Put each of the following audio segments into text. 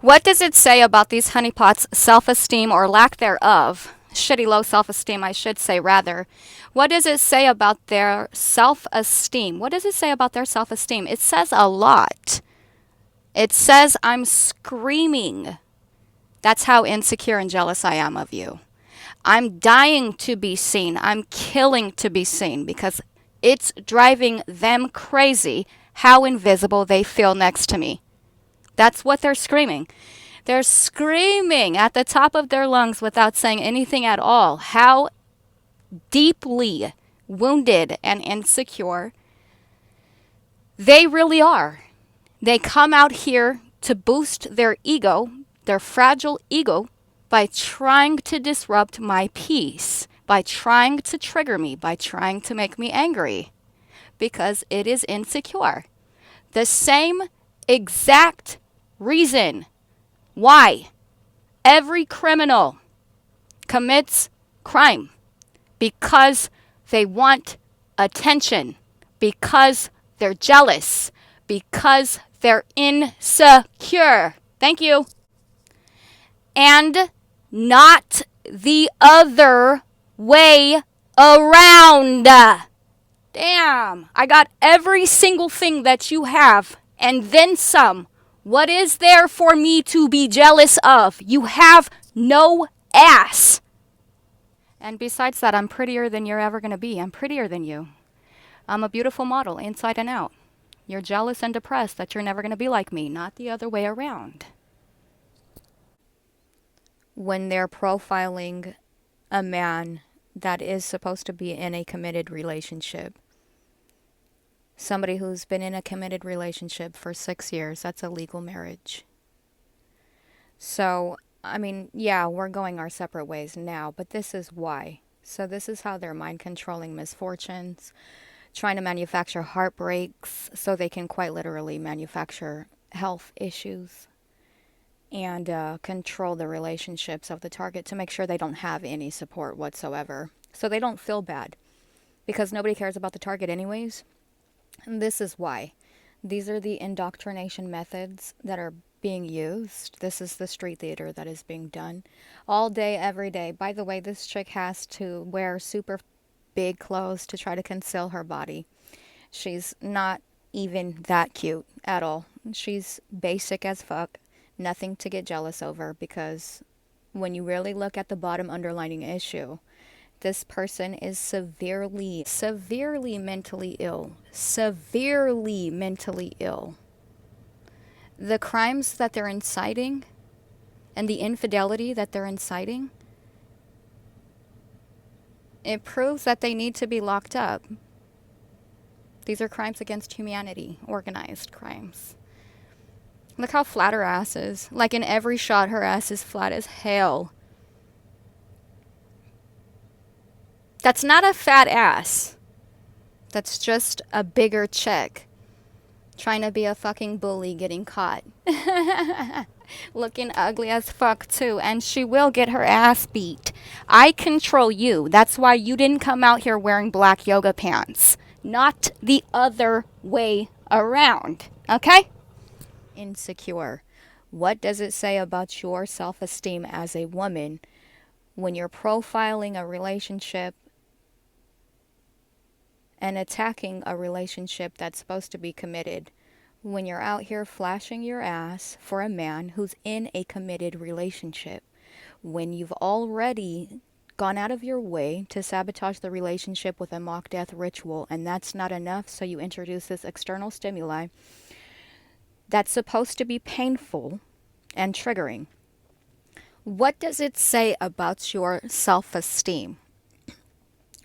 What does it say about these honeypots' self-esteem or lack thereof? Shitty low self-esteem, I should say, rather. What does it say about their self-esteem? What does it say about their self-esteem? It says a lot. It says, I'm screaming. That's how insecure and jealous I am of you. I'm dying to be seen. I'm killing to be seen because it's driving them crazy how invisible they feel next to me. That's what they're screaming. They're screaming at the top of their lungs without saying anything at all. How deeply wounded and insecure they really are. They come out here to boost their ego, their fragile ego, by trying to disrupt my peace, by trying to trigger me, by trying to make me angry, because it is insecure. The same exact reason why every criminal commits crime, because they want attention, because they're jealous, because they're insecure. Thank you. And not the other way around. Damn, I got every single thing that you have and then some. What is there for me to be jealous of? You have no ass. And besides that, I'm prettier than you're ever going to be. I'm prettier than you. I'm a beautiful model inside and out. You're jealous and depressed that you're never going to be like me, not the other way around. When they're profiling a man that is supposed to be in a committed relationship, somebody who's been in a committed relationship for 6 years, that's a legal marriage. So, I mean, yeah, we're going our separate ways now, but this is why. So this is how they're mind controlling misfortunes, trying to manufacture heartbreaks so they can quite literally manufacture health issues and control the relationships of the target to make sure they don't have any support whatsoever. So they don't feel bad because nobody cares about the target anyways. And this is why. These are the indoctrination methods that are being used. This is the street theater that is being done all day, every day. By the way, this chick has to wear super big clothes to try to conceal her body. She's not even that cute at all. She's basic as fuck. Nothing to get jealous over, because when you really look at the bottom underlining issue, this person is severely mentally ill. Severely mentally ill. The crimes that they're inciting and the infidelity that they're inciting, it proves that they need to be locked up. These are crimes against humanity, organized crimes. Look how flat her ass is. Like in every shot, her ass is flat as hell. That's not a fat ass. That's just a bigger chick trying to be a fucking bully getting caught. Looking ugly as fuck too. And she will get her ass beat. I control you. That's why you didn't come out here wearing black yoga pants. Not the other way around. Okay? Insecure. What does it say about your self-esteem as a woman when you're profiling a relationship and attacking a relationship that's supposed to be committed, when you're out here flashing your ass for a man who's in a committed relationship, when you've already gone out of your way to sabotage the relationship with a mock death ritual, and that's not enough, so you introduce this external stimuli that's supposed to be painful and triggering. What does it say about your self-esteem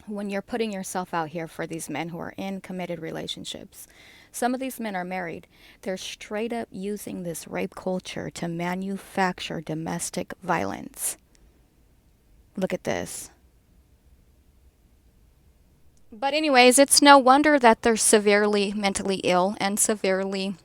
when you're putting yourself out here for these men who are in committed relationships? Some of these men are married. They're straight up using this rape culture to manufacture domestic violence. Look at this. But anyways, it's no wonder that they're severely mentally ill and severely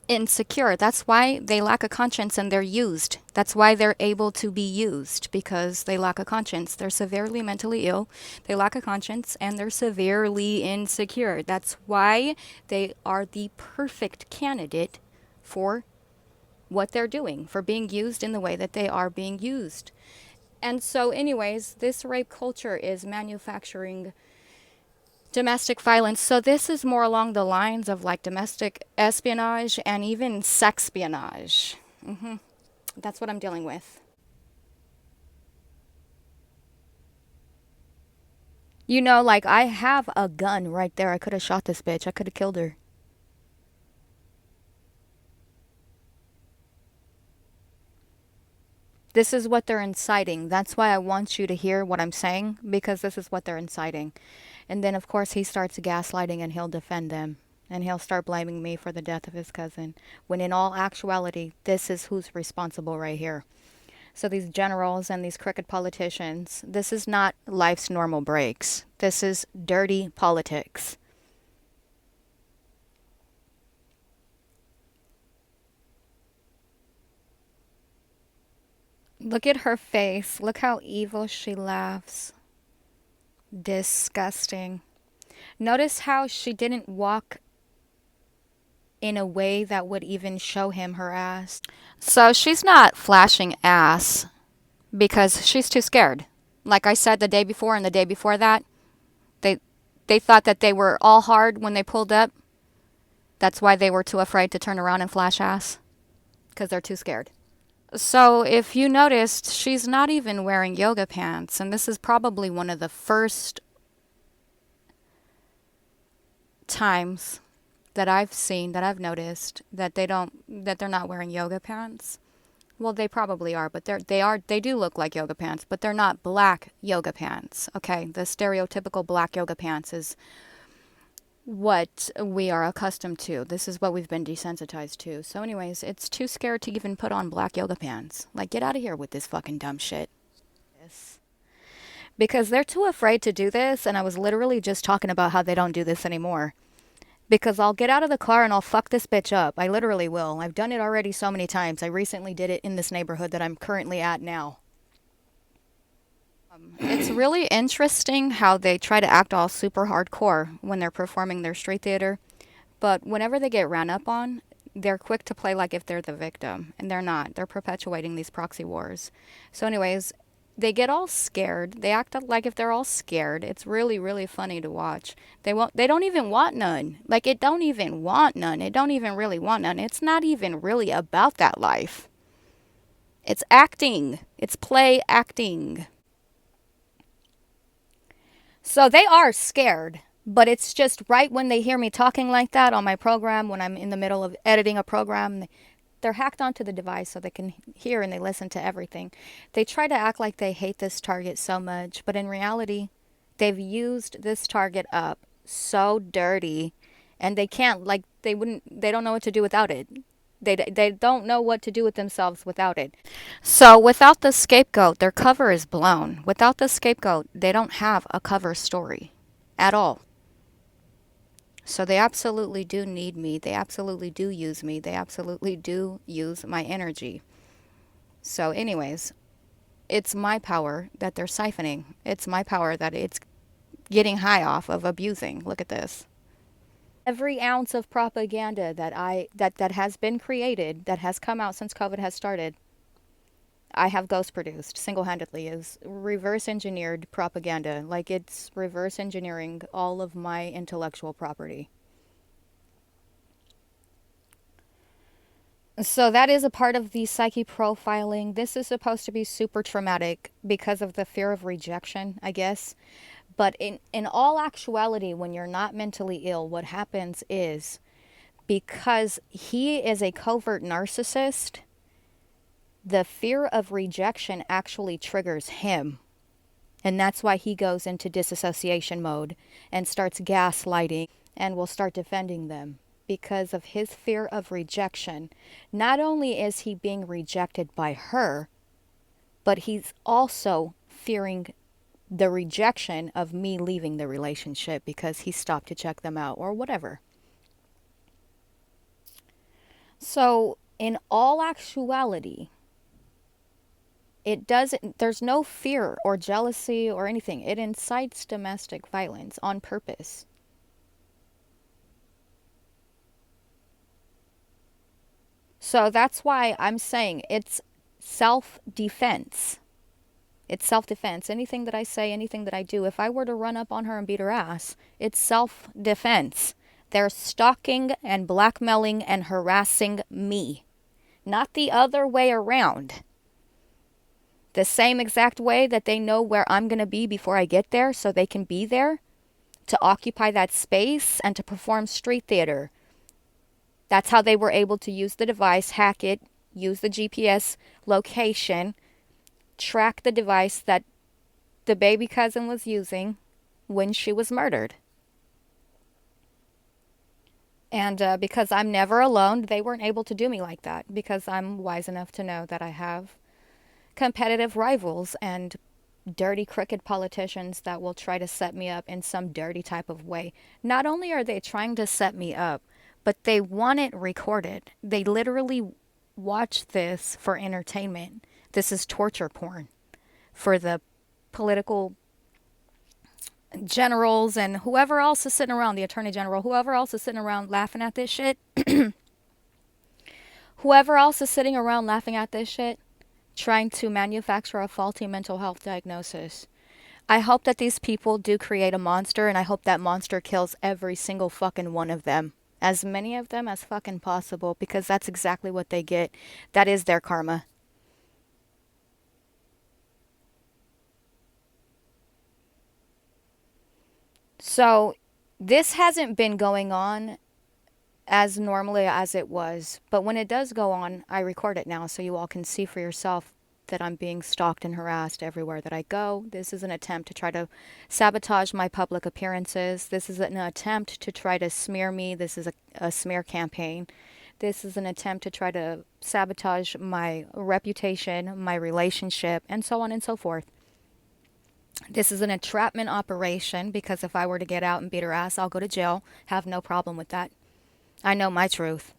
insecure. That's why they lack a conscience and they're used. That's why they're able to be used, because they lack a conscience. They're severely mentally ill, they lack a conscience, and they're severely insecure. That's why they are the perfect candidate for what they're doing, for being used in the way that they are being used. And so anyways, this rape culture is manufacturing domestic violence. So this is more along the lines of like domestic espionage and even sexpionage. That's what I'm dealing with. You know, like I have a gun right there. I could have shot this bitch. I could have killed her. This is what they're inciting. That's why I want you to hear what I'm saying, because this is what they're inciting. And then, of course, he starts gaslighting and he'll defend them. And he'll start blaming me for the death of his cousin. When in all actuality, this is who's responsible right here. So these generals and these crooked politicians, this is not life's normal breaks. This is dirty politics. Look at her face. Look how evil she laughs. Disgusting. Notice how she didn't walk in a way that would even show him her ass. So she's not flashing ass because she's too scared. Like I said the day before and the day before that, they they thought that they were all hard when they pulled up. That's why they were too afraid to turn around and flash ass, because they're too scared. So if you noticed, she's not even wearing yoga pants, and this is probably one of the first times that I've seen, that I've noticed, that they're not wearing yoga pants. Well, they probably are, but they do look like yoga pants, but they're not black yoga pants. Okay, the stereotypical black yoga pants is what we are accustomed to. This is what we've been desensitized to. So anyways, it's too scared to even put on black yoga pants. Like, get out of here with this fucking dumb shit. Yes. Because they're too afraid to do this, and I was literally just talking about how they don't do this anymore. Because I'll get out of the car and I'll fuck this bitch up. I literally will. I've done it already so many times. I recently did it in this neighborhood that I'm currently at now. It's really interesting how they try to act all super hardcore when they're performing their street theater. But whenever they get ran up on, they're quick to play like if they're the victim. And they're not. They're perpetuating these proxy wars. So anyways, they get all scared. They act like if they're all scared. It's really, really funny to watch. They don't even want none. Like, it don't even want none. It don't even really want none. It's not even really about that life. It's acting. It's play acting. So they are scared, but it's just right when they hear me talking like that on my program, when I'm in the middle of editing a program, they're hacked onto the device so they can hear and they listen to everything. They try to act like they hate this target so much, but in reality, they've used this target up so dirty, and they can't, like, they don't know what to do without it. They don't know what to do with themselves without it. So without the scapegoat, their cover is blown. Without the scapegoat, they don't have a cover story at all. So they absolutely do need me. They absolutely do use me. They absolutely do use my energy. So anyways, it's my power that they're siphoning. It's my power that it's getting high off of abusing. Look at this. Every ounce of propaganda that has been created, that has come out since COVID has started, I have ghost produced single-handedly, is reverse engineered propaganda. Like, it's reverse engineering all of my intellectual property. So that is a part of the psyche profiling. This is supposed to be super traumatic because of the fear of rejection, I guess. But in all actuality, when you're not mentally ill, what happens is, because he is a covert narcissist, the fear of rejection actually triggers him. And that's why he goes into disassociation mode and starts gaslighting and will start defending them. Because of his fear of rejection, not only is he being rejected by her, but he's also fearing the rejection of me leaving the relationship because he stopped to check them out or whatever. So in all actuality, there's no fear or jealousy or anything. It incites domestic violence on purpose. So that's why I'm saying it's self-defense. It's self-defense. Anything that I say, anything that I do, if I were to run up on her and beat her ass, it's self-defense. They're stalking and blackmailing and harassing me, not the other way around. The same exact way that they know where I'm going to be before I get there, so they can be there to occupy that space and to perform street theater. That's how they were able to use the device, hack it, use the GPS location, track the device that the baby cousin was using when she was murdered. And because I'm never alone, they weren't able to do me like that, because I'm wise enough to know that I have competitive rivals and dirty, crooked politicians that will try to set me up in some dirty type of way. Not only are they trying to set me up, but they want it recorded. They literally watch this for entertainment. This is torture porn for the political generals and whoever else is sitting around, the attorney general, whoever else is sitting around laughing at this shit. Whoever else is sitting around laughing at this shit, trying to manufacture a faulty mental health diagnosis. I hope that these people do create a monster, and I hope that monster kills every single fucking one of them. As many of them as fucking possible, because that's exactly what they get. That is their karma. So, this hasn't been going on as normally as it was. But when it does go on, I record it now so you all can see for yourself that I'm being stalked and harassed everywhere that I go. This is an attempt to try to sabotage my public appearances. This is an attempt to try to smear me. This is a smear campaign. This is an attempt to try to sabotage my reputation, my relationship, and so on and so forth. This is an entrapment operation, because if I were to get out and beat her ass, I'll go to jail. Have no problem with that. I know my truth.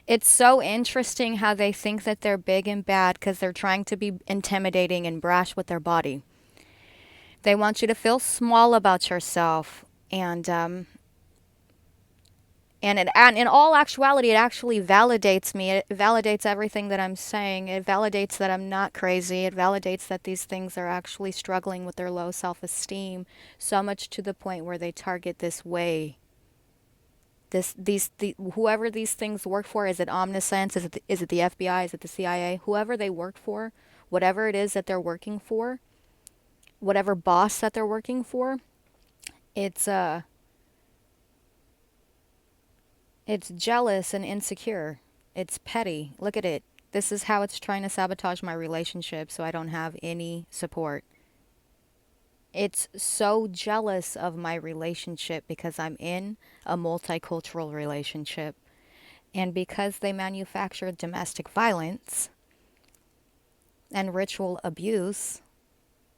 It's so interesting how they think that they're big and bad because they're trying to be intimidating and brash with their body. They want you to feel small about yourself, and in all actuality, it actually validates me. It validates everything that I'm saying. It validates that I'm not crazy. It validates that these things are actually struggling with their low self-esteem, so much to the point where they target this way. Whoever these things work for, is it Omniscience? Is it the FBI? Is it the CIA? Whoever they work for, whatever it is that they're working for, whatever boss that they're working for, it's it's jealous and insecure. It's petty. Look at it. This is how it's trying to sabotage my relationship so I don't have any support. It's so jealous of my relationship because I'm in a multicultural relationship. And because they manufacture domestic violence and ritual abuse,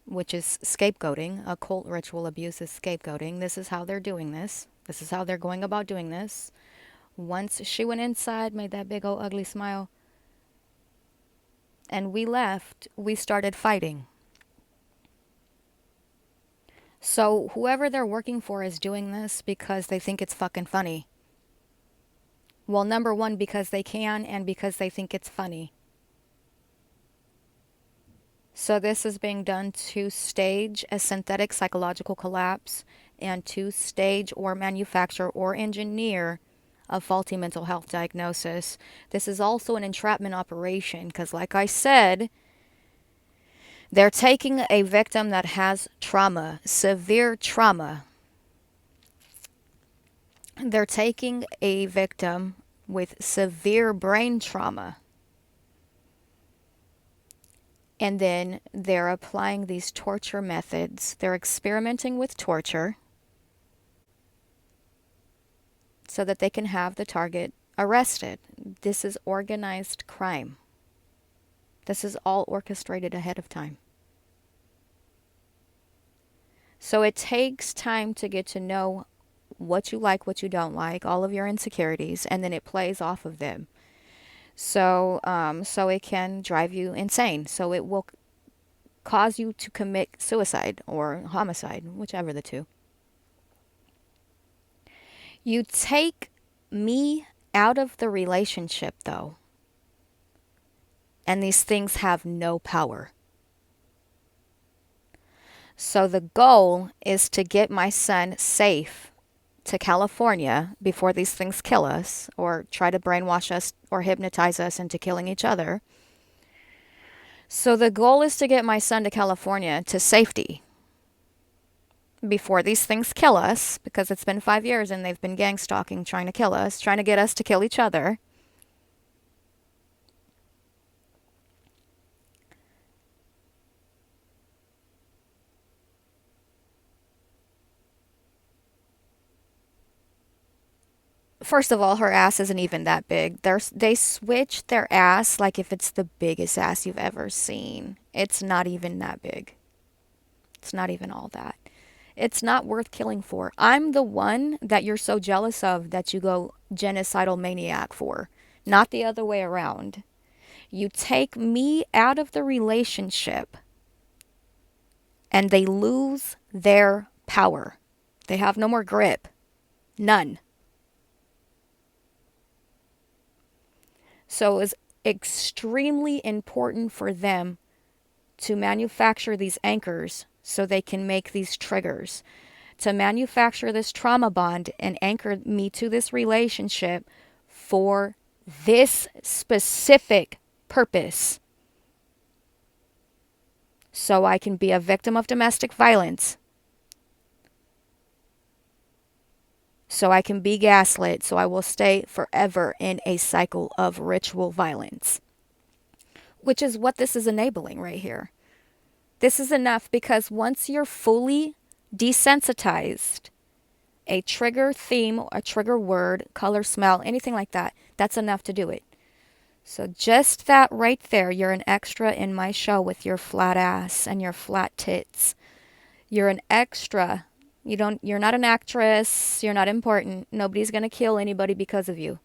which is scapegoating, occult ritual abuse is scapegoating. This is how they're doing this. This is how they're going about doing this. Once she went inside, made that big old ugly smile, and we left, we started fighting. So whoever they're working for is doing this because they think it's fucking funny. Well, number one, because they can, and because they think it's funny. So this is being done to stage a synthetic psychological collapse and to stage or manufacture or engineer a faulty mental health diagnosis. This is also an entrapment operation because, like I said, they're taking a victim that has trauma, severe trauma. They're taking a victim with severe brain trauma. And then they're applying these torture methods. They're experimenting with torture so that they can have the target arrested. This is organized crime. This is all orchestrated ahead of time. So it takes time to get to know what you like, what you don't like, all of your insecurities, and then it plays off of them. So it can drive you insane. So it will cause you to commit suicide or homicide, whichever the two. You take me out of the relationship, though, and these things have no power. So the goal is to get my son safe to California before these things kill us or try to brainwash us or hypnotize us into killing each other. So the goal is to get my son to California to safety before these things kill us, because it's been 5 years and they've been gang stalking, trying to kill us, trying to get us to kill each other. First of all, her ass isn't even that big. They switch their ass like if it's the biggest ass you've ever seen. It's not even that big. It's not even all that. It's not worth killing for. I'm the one that you're so jealous of that you go genocidal maniac for, not the other way around. You take me out of the relationship and they lose their power. They have no more grip. None. So it was extremely important for them to manufacture these anchors so they can make these triggers, to manufacture this trauma bond and anchor me to this relationship for this specific purpose. So I can be a victim of domestic violence. So I can be gaslit, so I will stay forever in a cycle of ritual violence. Which is what this is enabling right here. This is enough because once you're fully desensitized, a trigger theme, a trigger word, color, smell, anything like that, that's enough to do it. So just that right there, you're an extra in my show with your flat ass and your flat tits. You're an extra. You're not an actress. You're not important. Nobody's going to kill anybody because of you.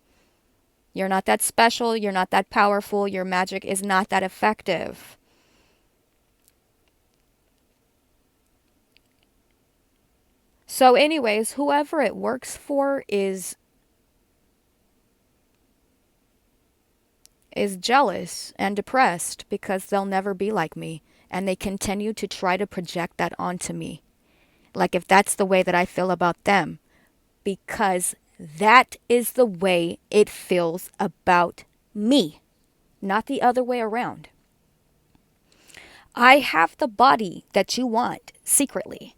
You're not that special. You're not that powerful. Your magic is not that effective. So anyways, whoever it works for is jealous and depressed because they'll never be like me. And they continue to try to project that onto me. Like if that's the way that I feel about them. Because that is the way it feels about me. Not the other way around. I have the body that you want secretly.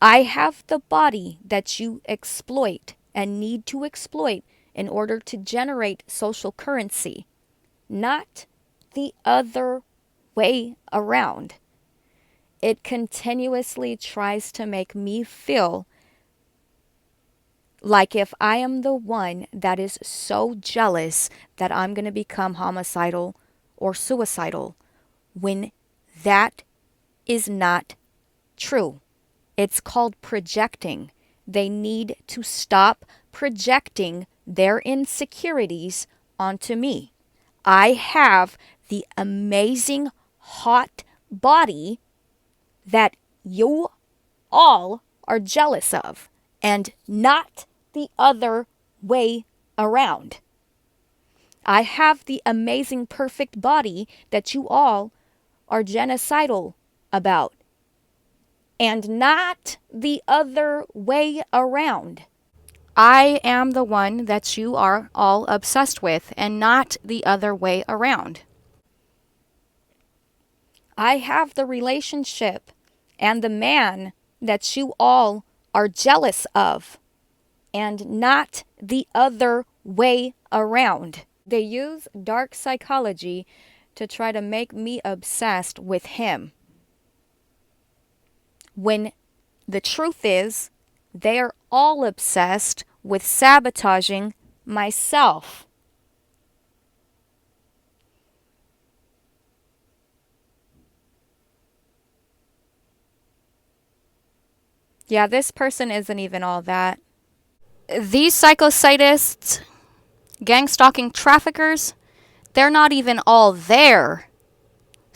I have the body that you exploit and need to exploit in order to generate social currency. Not the other way around. It continuously tries to make me feel like if I am the one that is so jealous that I'm going to become homicidal or suicidal, when that is not true. It's called projecting. They need to stop projecting their insecurities onto me. I have the amazing hot body that you all are jealous of, and not the other way around. I have the amazing perfect body that you all are genocidal about, and not the other way around. I am the one that you are all obsessed with, and not the other way around. I have the relationship and the man that you all are jealous of, and not the other way around. They use dark psychology to try to make me obsessed with him. When the truth is, they are all obsessed with sabotaging myself. Yeah, this person isn't even all that. These psychosadists, gang stalking traffickers, they're not even all there.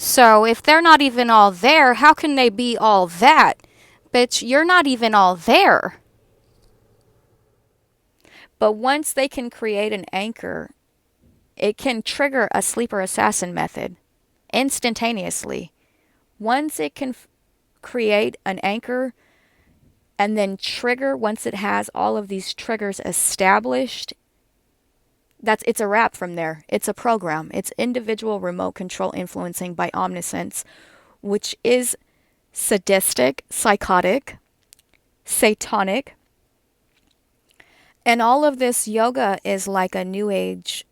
So if they're not even all there, how can they be all that? Bitch, you're not even all there. But once they can create an anchor, it can trigger a sleeper assassin method instantaneously. Once it can create an anchor and then trigger, once it has all of these triggers established, it's a wrap from there. It's a program. It's individual remote control influencing by omniscience, which is sadistic, psychotic, satanic. And all of this yoga is like a new age.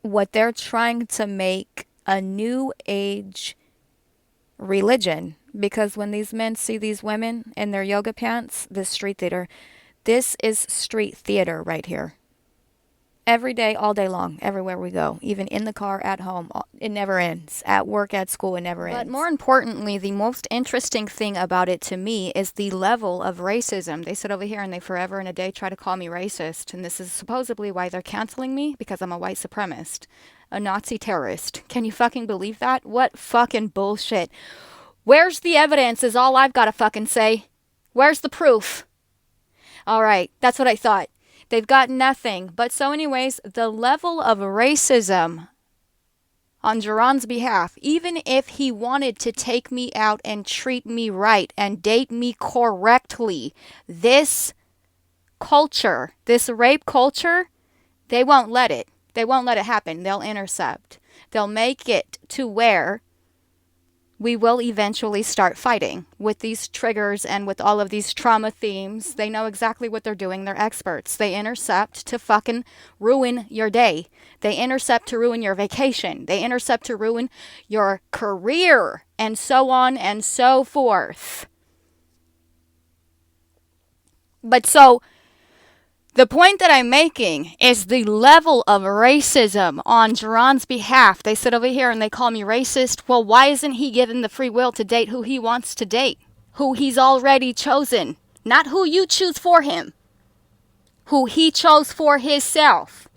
What they're trying to make a new age religion. Because when these men see these women in their yoga pants, this street theater, this is street theater right here. Every day, all day long, everywhere we go, even in the car, at home, it never ends. At work, at school, it never ends. But more importantly, the most interesting thing about it to me is the level of racism. They sit over here and they forever and a day try to call me racist. And this is supposedly why they're canceling me, because I'm a white supremacist, a Nazi terrorist. Can you fucking believe that? What fucking bullshit. Where's the evidence is all I've got to fucking say. Where's the proof? All right, that's what I thought. They've got nothing. But so anyways, the level of racism on Geron's behalf, even if he wanted to take me out and treat me right and date me correctly, this culture, this rape culture, they won't let it. They won't let it happen. They'll intercept. They'll make it to where we will eventually start fighting with these triggers and with all of these trauma themes. They know exactly what they're doing. They're experts. They intercept to fucking ruin your day. They intercept to ruin your vacation. They intercept to ruin your career, and so on and so forth. But so the point that I'm making is the level of racism on Geron's behalf. They sit over here and they call me racist. Well, why isn't he given the free will to date who he wants to date? Who he's already chosen. Not who you choose for him. Who he chose for himself.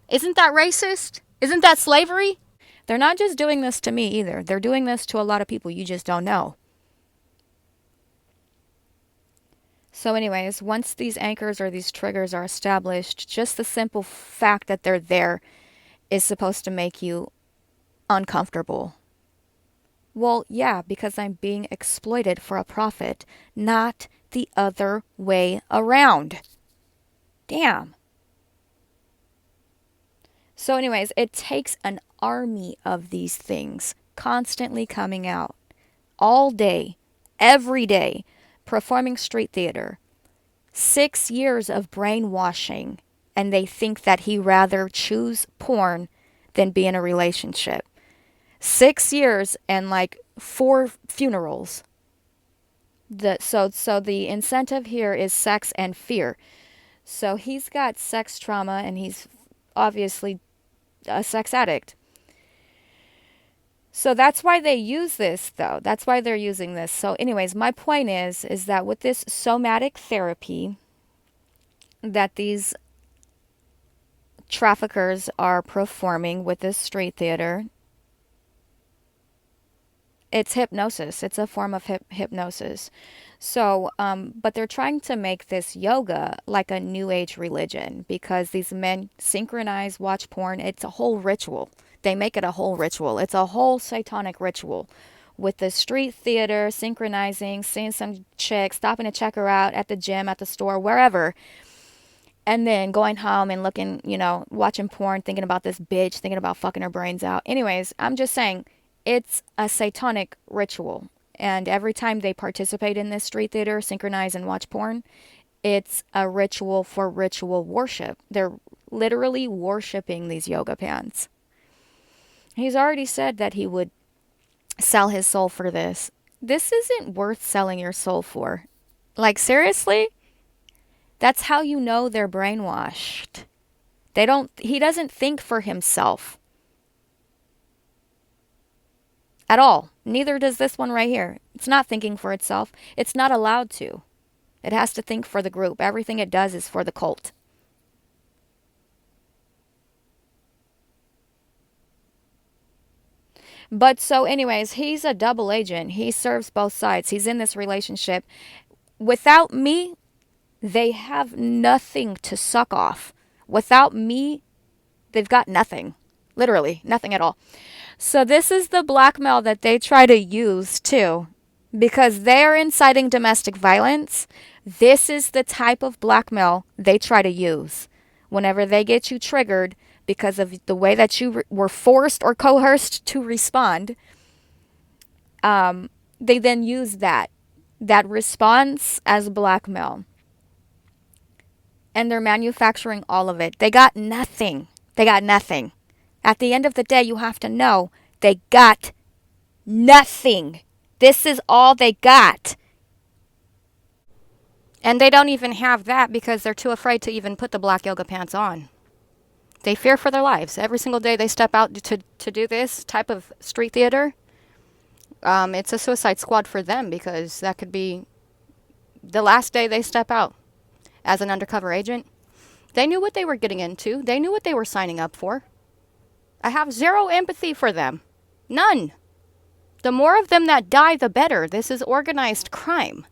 Isn't that racist? Isn't that slavery? They're not just doing this to me either. They're doing this to a lot of people you just don't know. So anyways, once these anchors or these triggers are established, just the simple fact that they're there is supposed to make you uncomfortable. Well, yeah, because I'm being exploited for a profit, not the other way around. Damn. So anyways, it takes an army of these things constantly coming out all day, every day, performing street theater, 6 years of brainwashing, and they think that he rather choose porn than be in a relationship. 6 years and like 4 funerals. So the incentive here is sex and fear. So he's got sex trauma and he's obviously a sex addict. So that's why they use this, though. That's why they're using this. So anyways, my point is that with this somatic therapy that these traffickers are performing with this street theater, it's hypnosis. It's a form of hypnosis. So, but they're trying to make this yoga like a new age religion because these men synchronize, watch porn. It's a whole ritual. They make it a whole ritual. It's a whole satanic ritual with the street theater, synchronizing, seeing some chick, stopping to check her out at the gym, at the store, wherever. And then going home and looking, watching porn, thinking about this bitch, thinking about fucking her brains out. Anyways, I'm just saying it's a satanic ritual. And every time they participate in this street theater, synchronize and watch porn, it's a ritual for ritual worship. They're literally worshiping these yoga pants. He's already said that he would sell his soul for this. This isn't worth selling your soul for. Like, seriously? That's how you know they're brainwashed. He doesn't think for himself. At all. Neither does this one right here. It's not thinking for itself. It's not allowed to. It has to think for the group. Everything it does is for the cult. But so anyways, he's a double agent. He serves both sides. He's in this relationship. Without me, they have nothing to suck off. Without me, they've got nothing. Literally, nothing at all. So this is the blackmail that they try to use too. Because they're inciting domestic violence, this is the type of blackmail they try to use. Whenever they get you triggered because of the way that you were forced or coerced to respond, they then use that response as blackmail. And they're manufacturing all of it. They got nothing. They got nothing. At the end of the day, you have to know they got nothing. This is all they got. And they don't even have that because they're too afraid to even put the black yoga pants on. They fear for their lives. Every single day they step out to do this type of street theater, it's a suicide squad for them because that could be the last day they step out as an undercover agent. They knew what they were getting into. They knew what they were signing up for. I have zero empathy for them. None. The more of them that die, the better. This is organized crime.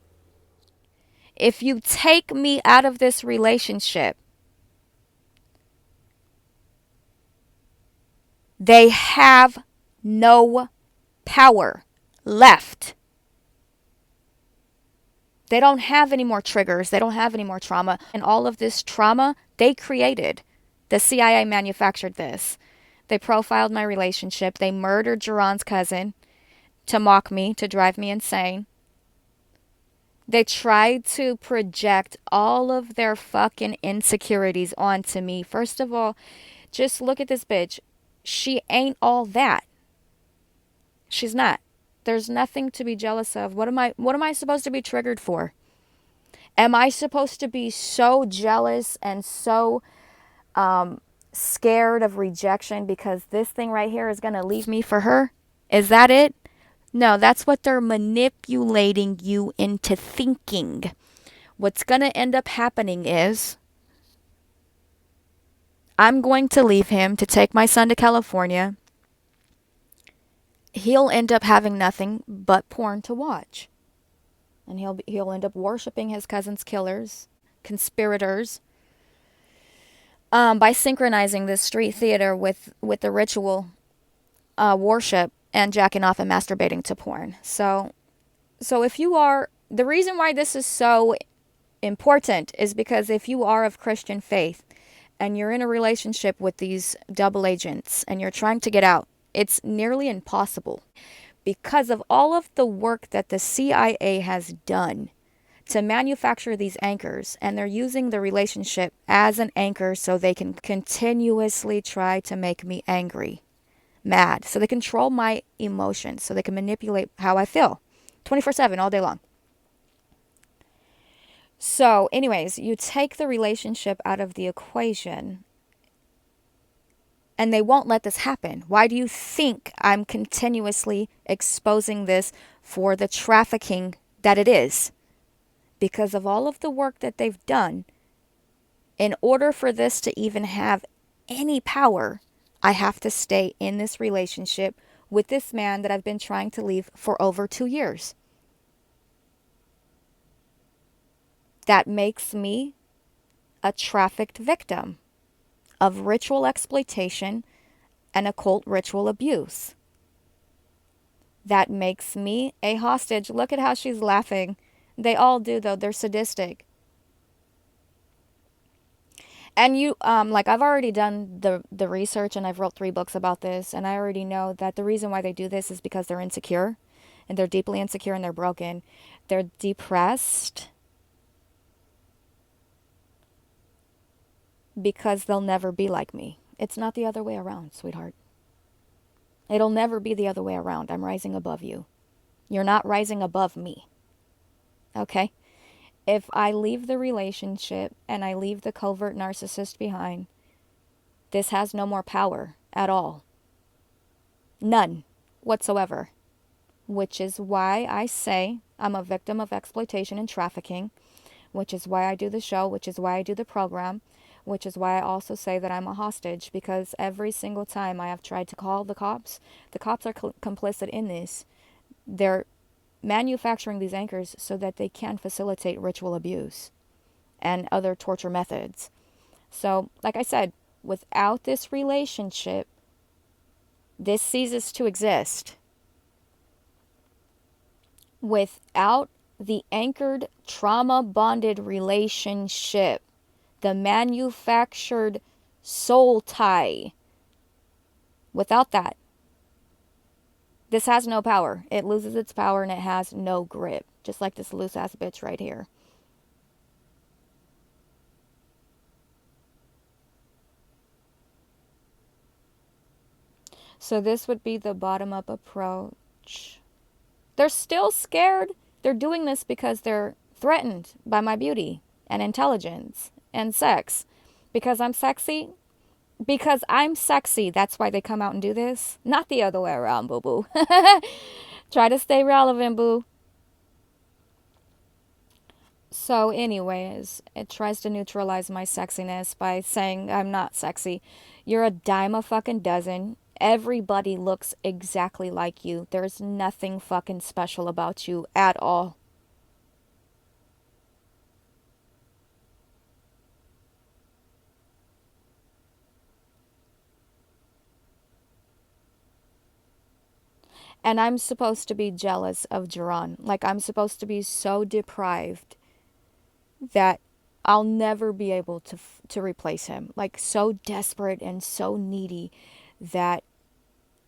If you take me out of this relationship, they have no power left. They don't have any more triggers. They don't have any more trauma. And all of this trauma, they created. The CIA manufactured this. They profiled my relationship. They murdered Geron's cousin to mock me, to drive me insane. They tried to project all of their fucking insecurities onto me. First of all, just look at this bitch. She ain't all that. She's not. There's nothing to be jealous of. What am I supposed to be triggered for? Am I supposed to be so jealous and so scared of rejection because this thing right here is going to leave me for her? Is that it? No, that's what they're manipulating you into thinking. What's going to end up happening is I'm going to leave him to take my son to California. He'll end up having nothing but porn to watch. And he'll end up worshiping his cousin's killers, conspirators, by synchronizing this street theater with the ritual worship and jacking off and masturbating to porn. So if you are, the reason why this is so important is because if you are of Christian faith and you're in a relationship with these double agents and you're trying to get out, it's nearly impossible because of all of the work that the CIA has done to manufacture these anchors, and they're using the relationship as an anchor so they can continuously try to make me angry, mad, so they control my emotions, so they can manipulate how I feel 24/7 all day long. So anyways, you take the relationship out of the equation and they won't let this happen. Why do you think I'm continuously exposing this for the trafficking that it is? Because of all of the work that they've done, in order for this to even have any power, I have to stay in this relationship with this man that I've been trying to leave for over 2 years. That makes me a trafficked victim of ritual exploitation and occult ritual abuse. That makes me a hostage. Look at how she's laughing. They all do, though. They're sadistic. And you, I've already done the research and I've wrote 3 books about this. And I already know that the reason why they do this is because they're insecure. And they're deeply insecure and they're broken. They're depressed. Because they'll never be like me. It's not the other way around, sweetheart. It'll never be the other way around. I'm rising above you. You're not rising above me. Okay? If I leave the relationship and I leave the covert narcissist behind, this has no more power at all. None whatsoever. Which is why I say I'm a victim of exploitation and trafficking. Which is why I do the show. Which is why I do the program. which is why I also say that I'm a hostage, because every single time I have tried to call the cops are complicit in this. They're manufacturing these anchors so that they can facilitate ritual abuse and other torture methods. So, like I said, without this relationship, this ceases to exist. Without the anchored, trauma-bonded relationship, the manufactured soul tie, without that, this has no power. It loses its power and it has no grip. Just like this loose-ass bitch right here. So this would be the bottom-up approach. They're still scared. They're doing this because they're threatened by my beauty and intelligence and sex. Because I'm sexy? Because I'm sexy. That's why they come out and do this. Not the other way around, boo-boo. Try to stay relevant, boo. So anyways, it tries to neutralize my sexiness by saying I'm not sexy. You're a dime a fucking dozen. Everybody looks exactly like you. There's nothing fucking special about you at all. And I'm supposed to be jealous of Jerron. Like, I'm supposed to be so deprived that I'll never be able to replace him. Like, so desperate and so needy that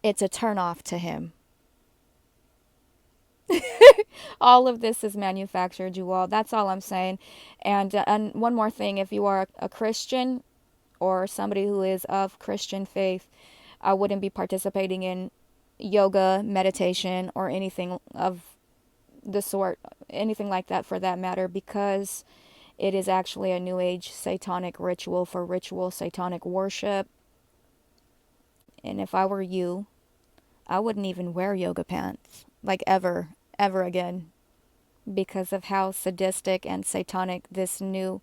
it's a turnoff to him. All of this is manufactured, you all. That's all I'm saying. And one more thing, if you are a Christian or somebody who is of Christian faith, I wouldn't be participating in yoga, meditation, or anything of the sort, anything like that for that matter, because it is actually a New Age satanic ritual for ritual satanic worship. And if I were you, I wouldn't even wear yoga pants, like ever again, because of how sadistic and satanic this new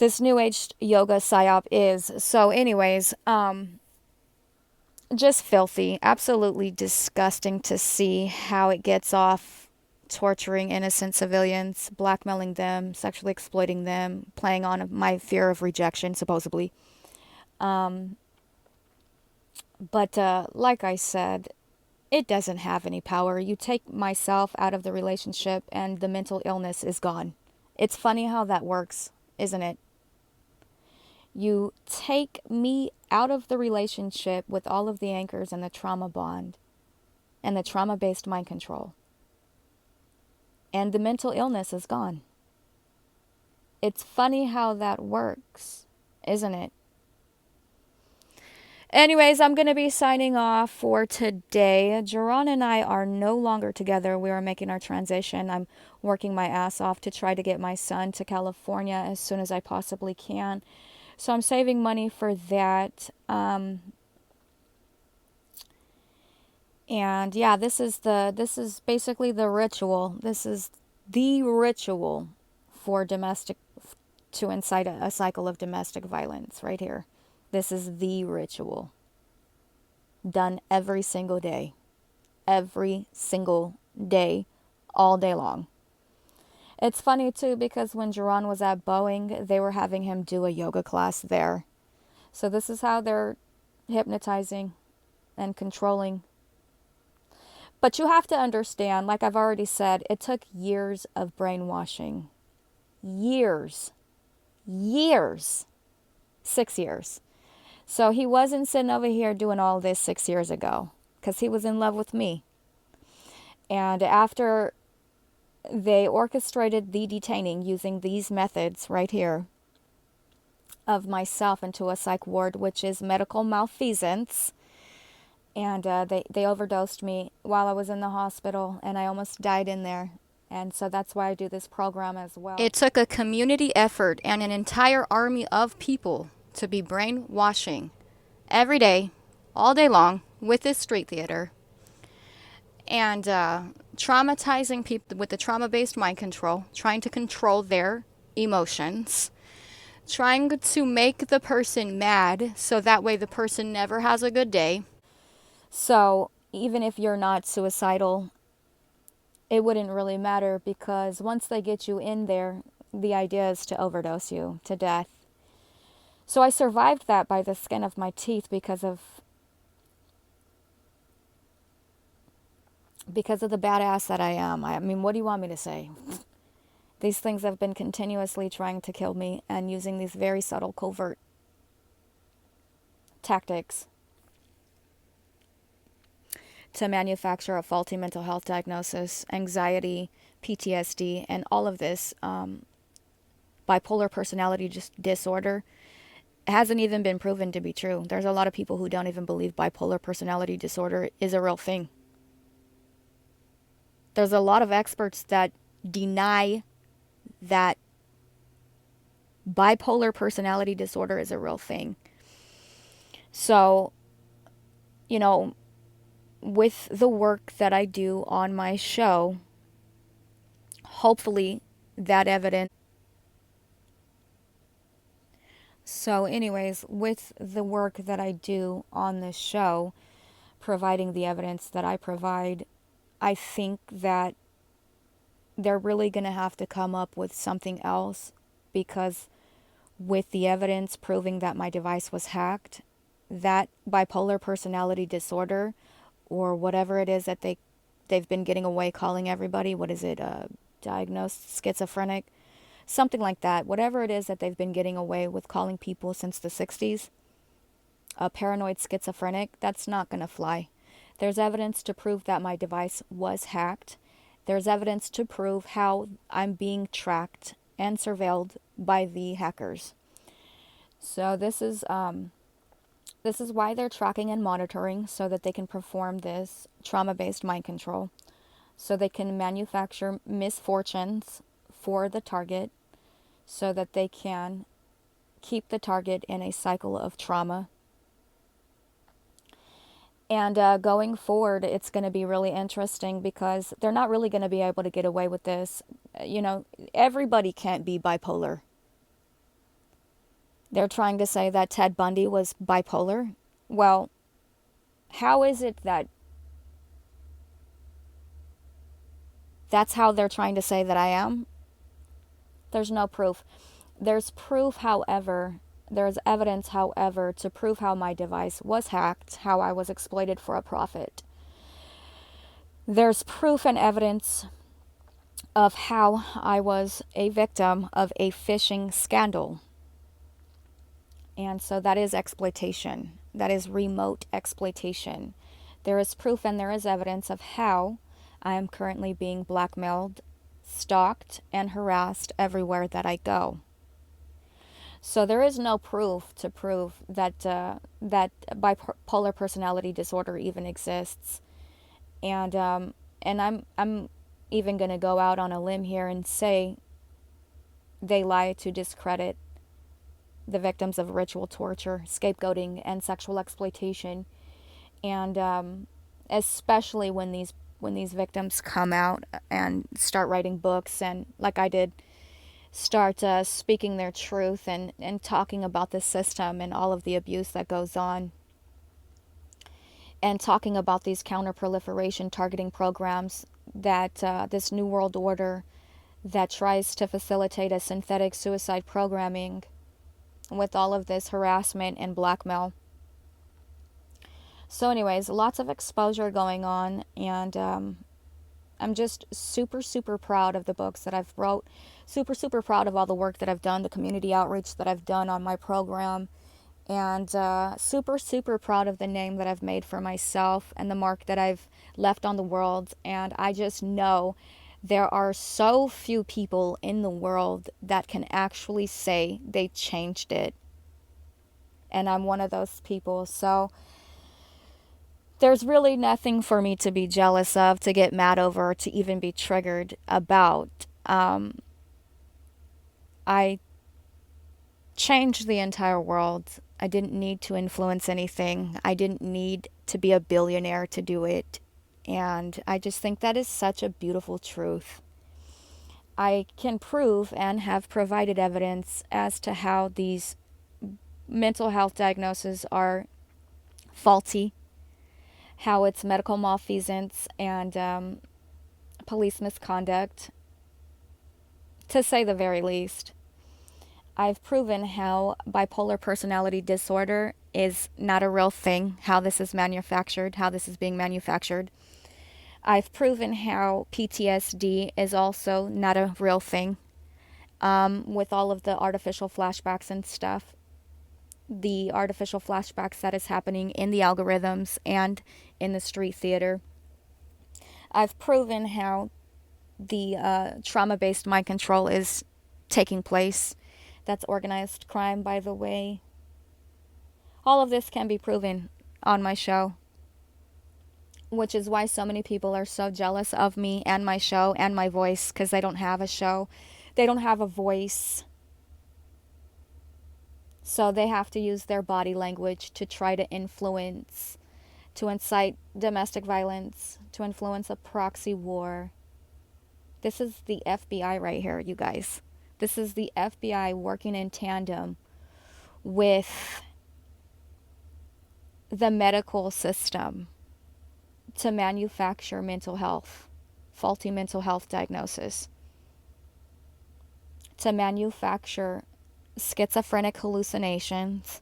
age yoga psyop is. So anyways, just filthy, absolutely disgusting to see how it gets off torturing innocent civilians, blackmailing them, sexually exploiting them, playing on my fear of rejection, supposedly. But like I said, it doesn't have any power. You take myself out of the relationship and the mental illness is gone. It's funny how that works, isn't it? You take me out of the relationship with all of the anchors and the trauma bond and the trauma-based mind control, and the mental illness is gone. It's funny how that works, isn't it? Anyways, I'm going to be signing off for today. Jerron and I are no longer together. We are making our transition. I'm working my ass off to try to get my son to California as soon as I possibly can. So I'm saving money for that. And yeah, this is basically the ritual. This is the ritual for to incite a cycle of domestic violence right here. This is the ritual. Done every single day. Every single day. All day long. It's funny too, because when Jerron was at Boeing, they were having him do a yoga class there. So this is how they're hypnotizing and controlling. But you have to understand, like I've already said, it took years of brainwashing. Years. 6 years. So he wasn't sitting over here doing all this 6 years ago, because he was in love with me. And after they orchestrated the detaining using these methods right here of myself into a psych ward, which is medical malfeasance, and they overdosed me while I was in the hospital, and I almost died in there. And so that's why I do this program as well. It took a community effort and an entire army of people to be brainwashing every day, all day long, with this street theater, and traumatizing people with the trauma-based mind control, trying to control their emotions, trying to make the person mad so that way the person never has a good day. So even if you're not suicidal, it wouldn't really matter, because once they get you in there, the idea is to overdose you to death. So I survived that by the skin of my teeth because of the badass that I am. I mean, what do you want me to say? These things have been continuously trying to kill me and using these very subtle, covert tactics to manufacture a faulty mental health diagnosis, anxiety, PTSD, and all of this bipolar personality disorder hasn't even been proven to be true. There's a lot of people who don't even believe bipolar personality disorder is a real thing. There's a lot of experts that deny that bipolar personality disorder is a real thing. So, with the work that I do on my show, hopefully that evidence. So anyways, with the work that I do on this show, providing the evidence that I provide, I think that they're really going to have to come up with something else, because with the evidence proving that my device was hacked, that bipolar personality disorder, or whatever it is that they've been getting away calling everybody, what is it, diagnosed schizophrenic, something like that, whatever it is that they've been getting away with calling people since the 60s, a paranoid schizophrenic, that's not going to fly. There's evidence to prove that my device was hacked. There's evidence to prove how I'm being tracked and surveilled by the hackers. So this is why they're tracking and monitoring, so that they can perform this trauma-based mind control, so they can manufacture misfortunes for the target, so that they can keep the target in a cycle of trauma. And going forward, it's going to be really interesting, because they're not really going to be able to get away with this. Everybody can't be bipolar. They're trying to say that Ted Bundy was bipolar. Well, how is it that that's how they're trying to say that I am? There's no proof. There's proof, however, there's evidence, however, to prove how my device was hacked, how I was exploited for a profit. There's proof and evidence of how I was a victim of a phishing scandal. And so that is exploitation. That is remote exploitation. There is proof and there is evidence of how I am currently being blackmailed, stalked, and harassed everywhere that I go. So there is no proof to prove that that bipolar personality disorder even exists. And I'm even going to go out on a limb here and say they lie to discredit the victims of ritual torture, scapegoating, and sexual exploitation. And especially when these victims come out and start writing books, and like I did, start speaking their truth and talking about the system and all of the abuse that goes on, and talking about these counter-proliferation targeting programs, that this new world order that tries to facilitate a synthetic suicide programming with all of this harassment and blackmail. So anyways, lots of exposure going on, and I'm just super, super proud of the books that I've wrote, super, super proud of all the work that I've done, the community outreach that I've done on my program, and super, super proud of the name that I've made for myself and the mark that I've left on the world. And I just know there are so few people in the world that can actually say they changed it. And I'm one of those people. So there's really nothing for me to be jealous of, to get mad over, to even be triggered about. I changed the entire world. I didn't need to influence anything. I didn't need to be a billionaire to do it. And I just think that is such a beautiful truth. I can prove and have provided evidence as to how these mental health diagnoses are faulty, how it's medical malfeasance and police misconduct, to say the very least. I've proven how bipolar personality disorder is not a real thing, how this is manufactured, how this is being manufactured. I've proven how PTSD is also not a real thing, with all of the artificial flashbacks and stuff. The artificial flashbacks that is happening in the algorithms and in the street theater. I've proven how the trauma-based mind control is taking place. That's organized crime, by the way. All of this can be proven on my show, which is why so many people are so jealous of me and my show and my voice, because they don't have a show. They don't have a voice. So they have to use their body language to try to influence, to incite domestic violence, to influence a proxy war. This is the FBI right here, you guys. This is the FBI working in tandem with the medical system to manufacture mental health, faulty mental health diagnosis, to manufacture schizophrenic hallucinations,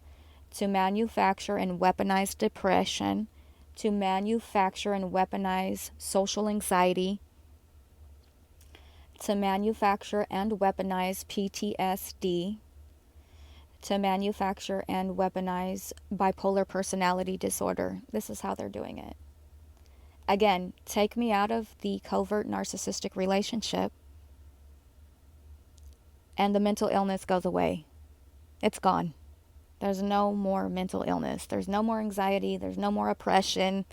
to manufacture and weaponize depression, to manufacture and weaponize social anxiety, to manufacture and weaponize PTSD, to manufacture and weaponize bipolar personality disorder. This is how they're doing it. Again, take me out of the covert narcissistic relationship, and the mental illness goes away. It's gone. There's no more mental illness. There's no more anxiety. There's no more oppression.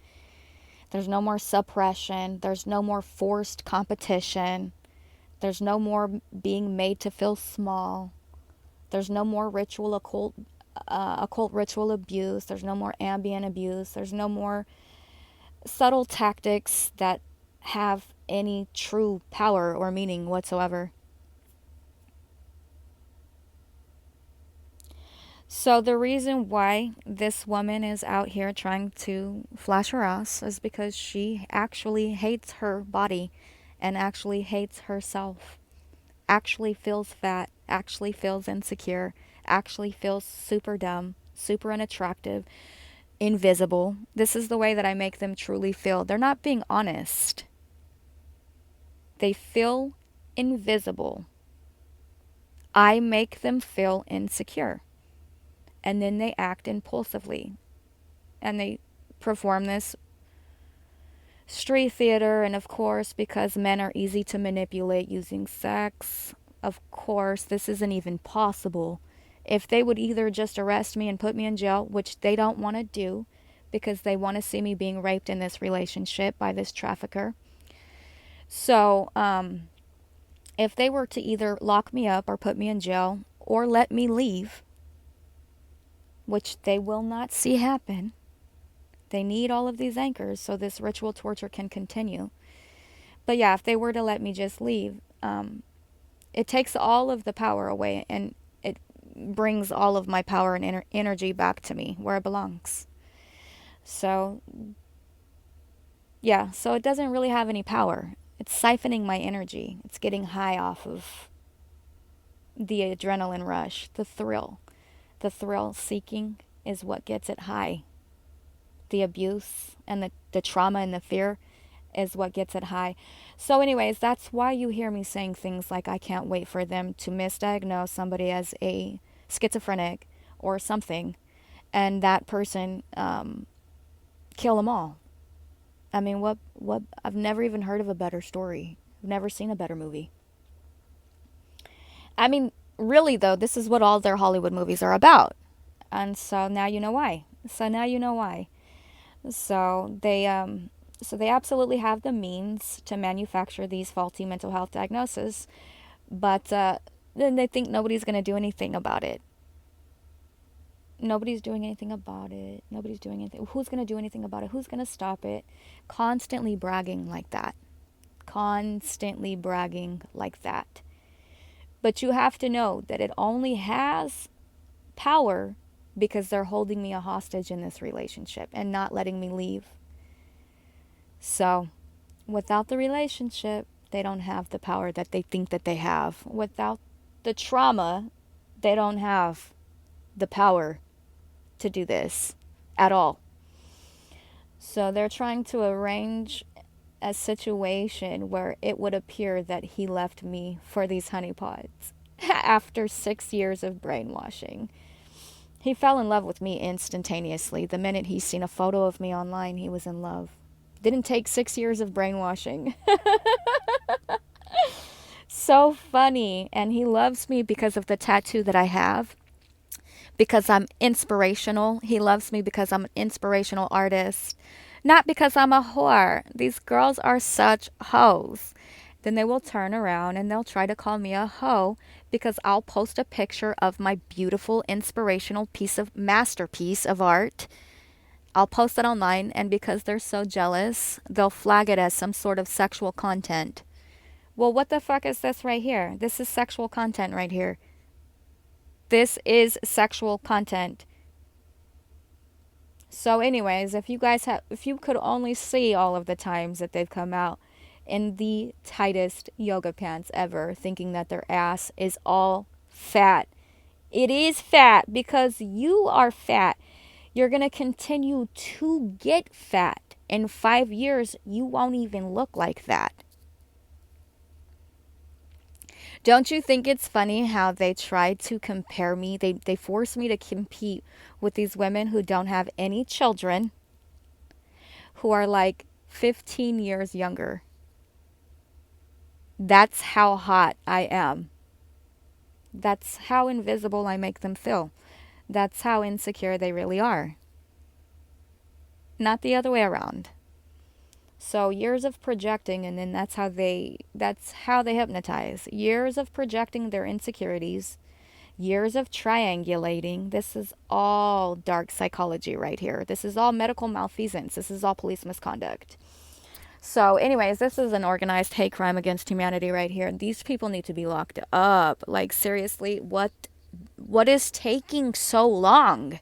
There's no more suppression. There's no more forced competition. There's no more being made to feel small. There's no more occult ritual abuse. There's no more ambient abuse. There's no more subtle tactics that have any true power or meaning whatsoever. So the reason why this woman is out here trying to flash her ass is because she actually hates her body and actually hates herself, actually feels fat, actually feels insecure, actually feels super dumb, super unattractive, invisible. This is the way that I make them truly feel. They're not being honest. They feel invisible. I make them feel insecure. And then they act impulsively. And they perform this street theater. And of course, because men are easy to manipulate using sex, of course, this isn't even possible. If they would either just arrest me and put me in jail, which they don't want to do, because they want to see me being raped in this relationship by this trafficker. So, if they were to either lock me up or put me in jail or let me leave, which they will not see happen. They need all of these anchors so this ritual torture can continue. But yeah, if they were to let me just leave, it takes all of the power away and it brings all of my power and energy back to me where it belongs. So, yeah, so it doesn't really have any power. It's siphoning my energy. It's getting high off of the adrenaline rush, the thrill. The thrill seeking is what gets it high. The abuse and the trauma and the fear is what gets it high. So anyways, that's why you hear me saying things like I can't wait for them to misdiagnose somebody as a schizophrenic or something and that person kill them all. I mean, what I've never even heard of a better story. I've never seen a better movie. I mean, really though, this is what all their Hollywood movies are about. And so now you know why. So they absolutely have the means to manufacture these faulty mental health diagnoses, but then they think nobody's going to do anything about it. Nobody's doing anything about it. Nobody's doing anything. Who's going to do anything about it? Who's going to stop it? Constantly bragging like that. constantly bragging like that. But you have to know that it only has power because they're holding me a hostage in this relationship and not letting me leave. So, without the relationship, they don't have the power that they think that they have. Without the trauma, they don't have the power to do this at all. So they're trying to arrange a situation where it would appear that he left me for these honeypots after 6 years of brainwashing. He fell in love with me instantaneously. The minute he seen a photo of me online, he was in love. Didn't take 6 years of brainwashing. So funny. And he loves me because of the tattoo that I have, because I'm inspirational. He loves me because I'm an inspirational artist, not because I'm a whore. These girls are such hoes. Then they will turn around and they'll try to call me a hoe because I'll post a picture of my beautiful inspirational masterpiece of art. I'll post it online, and because they're so jealous, they'll flag it as some sort of sexual content. Well, what the fuck is this right here? This is sexual content right here. This is sexual content. So anyways, if you could only see all of the times that they've come out in the tightest yoga pants ever, thinking that their ass is all fat. It is fat because you are fat. You're going to continue to get fat. In 5 years, you won't even look like that. Don't you think it's funny how they try to compare me? They force me to compete with these women who don't have any children, who are like 15 years younger. That's how hot I am. That's how invisible I make them feel. That's how insecure they really are. Not the other way around. So years of projecting, and then that's how they hypnotize. Years of projecting their insecurities, years of triangulating. This is all dark psychology right here. This is all medical malfeasance. This is all police misconduct. So anyways, this is an organized hate crime against humanity right here. These people need to be locked up. Like seriously, what is taking so long?